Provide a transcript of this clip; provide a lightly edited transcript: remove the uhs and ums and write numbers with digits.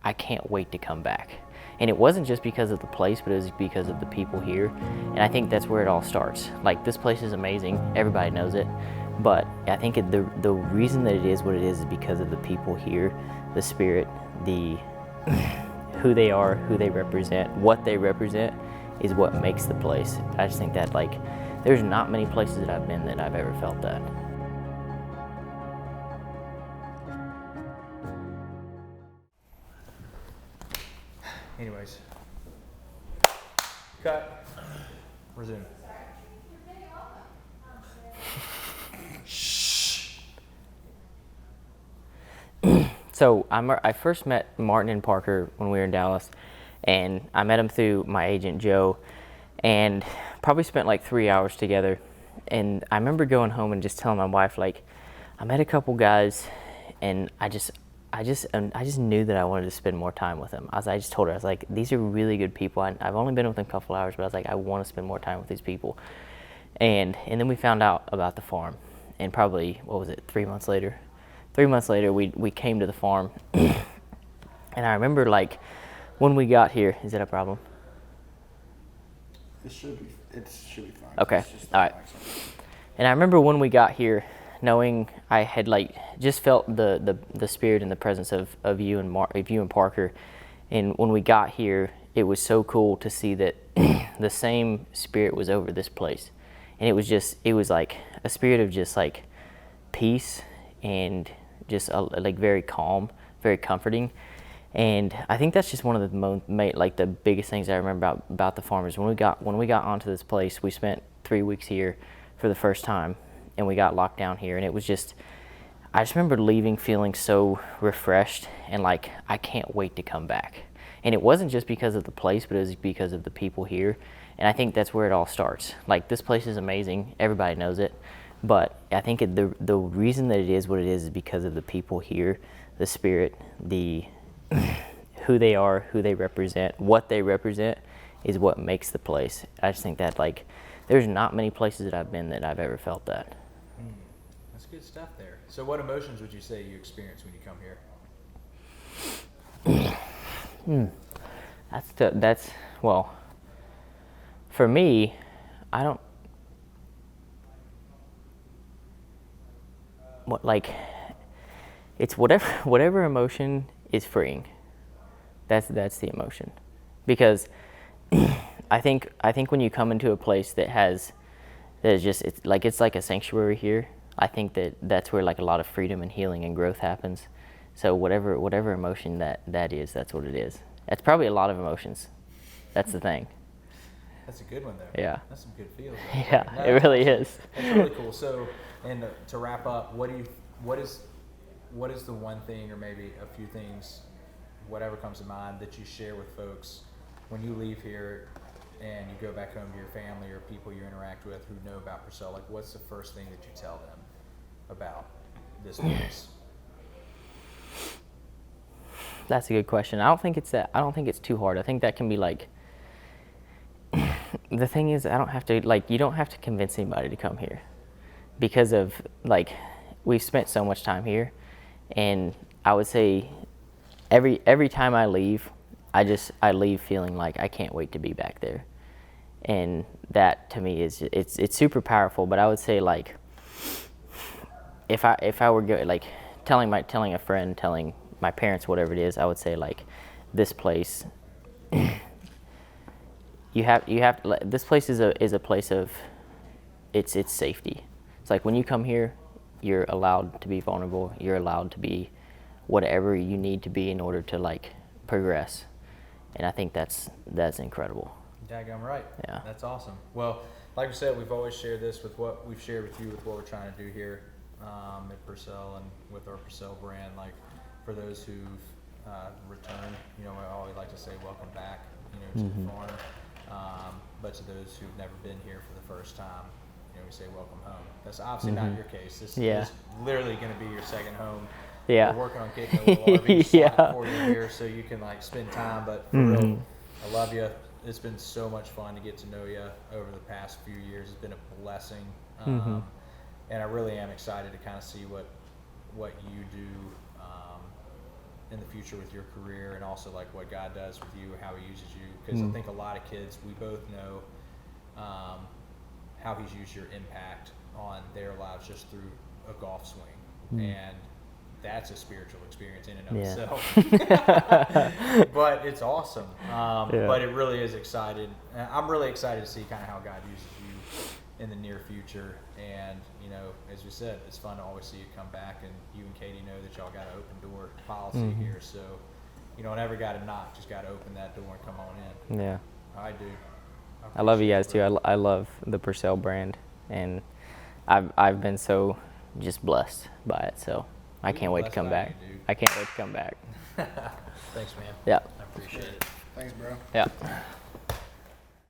I can't wait to come back. And it wasn't just because of the place, but it was because of the people here. And I think that's where it all starts. Like, this place is amazing, everybody knows it, but I think the reason that it is what it is because of the people here, the spirit, the who they are, who they represent, what they represent is what makes the place. I just think that, like, there's not many places that I've been that I've ever felt that. Anyways, cut. Resume. Shh. So I first met Martin and Parker when we were in Dallas, and I met them through my agent Joe, and probably spent like 3 hours together. And I remember going home and just telling my wife, like, I met a couple guys, and I just knew that I wanted to spend more time with them. I just told her, I was like, these are really good people. I've only been with them a couple hours, but I was like, I want to spend more time with these people. And then we found out about the farm, and probably, 3 months later? 3 months later, we came to the farm, and I remember, like, when we got here, is that a problem? It should be fine. Okay, all right. And I remember when we got here, knowing I had, like, just felt the spirit and the presence of you and Parker, and when we got here, it was so cool to see that the same spirit was over this place, and it was like a spirit of just like peace and just like very calm, very comforting. And I think that's just one of the biggest things I remember about the farm is when we got onto this place. We spent 3 weeks here for the first time, and we got locked down here, and it was just, I just remember leaving feeling so refreshed and like I can't wait to come back. And it wasn't just because of the place, but it was because of the people here. And I think that's where it all starts. Like, this place is amazing, everybody knows it, but I think the reason that it is what it is because of the people here, the spirit, the who they are, who they represent, what they represent is what makes the place. I just think that, like, there's not many places that I've been that I've ever felt that. That's good stuff there. So what emotions would you say you experience when you come here? That's well, for me, I don't, it's whatever emotion is freeing. That's the emotion, because I think when you come into a place that is just, it's like a sanctuary here. I think that's where, like, a lot of freedom and healing and growth happens. So whatever emotion that is, that's what it is. That's probably a lot of emotions. That's the thing. That's a good one there. Yeah. That's some good feels. Yeah, no, it really is. That's really cool. So, and to wrap up, what is the one thing, or maybe a few things, whatever comes to mind, that you share with folks when you leave here and you go back home to your family or people you interact with who know about Pursell? Like, what's the first thing that you tell them about this place? That's a good question. I don't think it's too hard. I think that can be, like, the thing is, I don't have to, like, you don't have to convince anybody to come here, because of, like, we've spent so much time here, and I would say every time I leave, I leave feeling like I can't wait to be back there. And that, to me, is, it's super powerful. But I would say, like, if I were like telling a friend, telling my parents, whatever it is, I would say, like, this place, this place is a place of it's safety. It's like, when you come here, you're allowed to be vulnerable. You're allowed to be whatever you need to be in order to, like, progress. And I think that's incredible. Daggum right. Yeah. That's awesome. Well, like we said, we've always shared this with what we've shared with you, with what we're trying to do here at Pursell and with our Pursell brand. Like, for those who've returned, I always like to say welcome back, to the farm. But to those who've never been here for the first time, we say welcome home. That's obviously not your case. This is literally going to be your second home. Yeah. We're working on getting a little RV slot for you here so you can, like, spend time. But for real, I love you. It's been so much fun to get to know you over the past few years. It's been a blessing. And I really am excited to kind of see what you do in the future with your career, and also like what God does with you, how He uses you. Because I think a lot of kids, we both know how He's used your impact on their lives just through a golf swing, and that's a spiritual experience in and of itself. But it's awesome. But it really is excited. I'm really excited to see kind of how God uses you in the near future. And, you know, as we said, it's fun to always see you come back, and you and Katie know that y'all got an open door policy here. So, you don't ever got to knock, just got to open that door and come on in. Yeah. I do. I love you guys too. I love the Pursell brand, and I've been so just blessed by it. So I can't wait to come back. I can't wait to come back. Thanks, man. Yeah. I appreciate it. Thanks, bro. Yeah.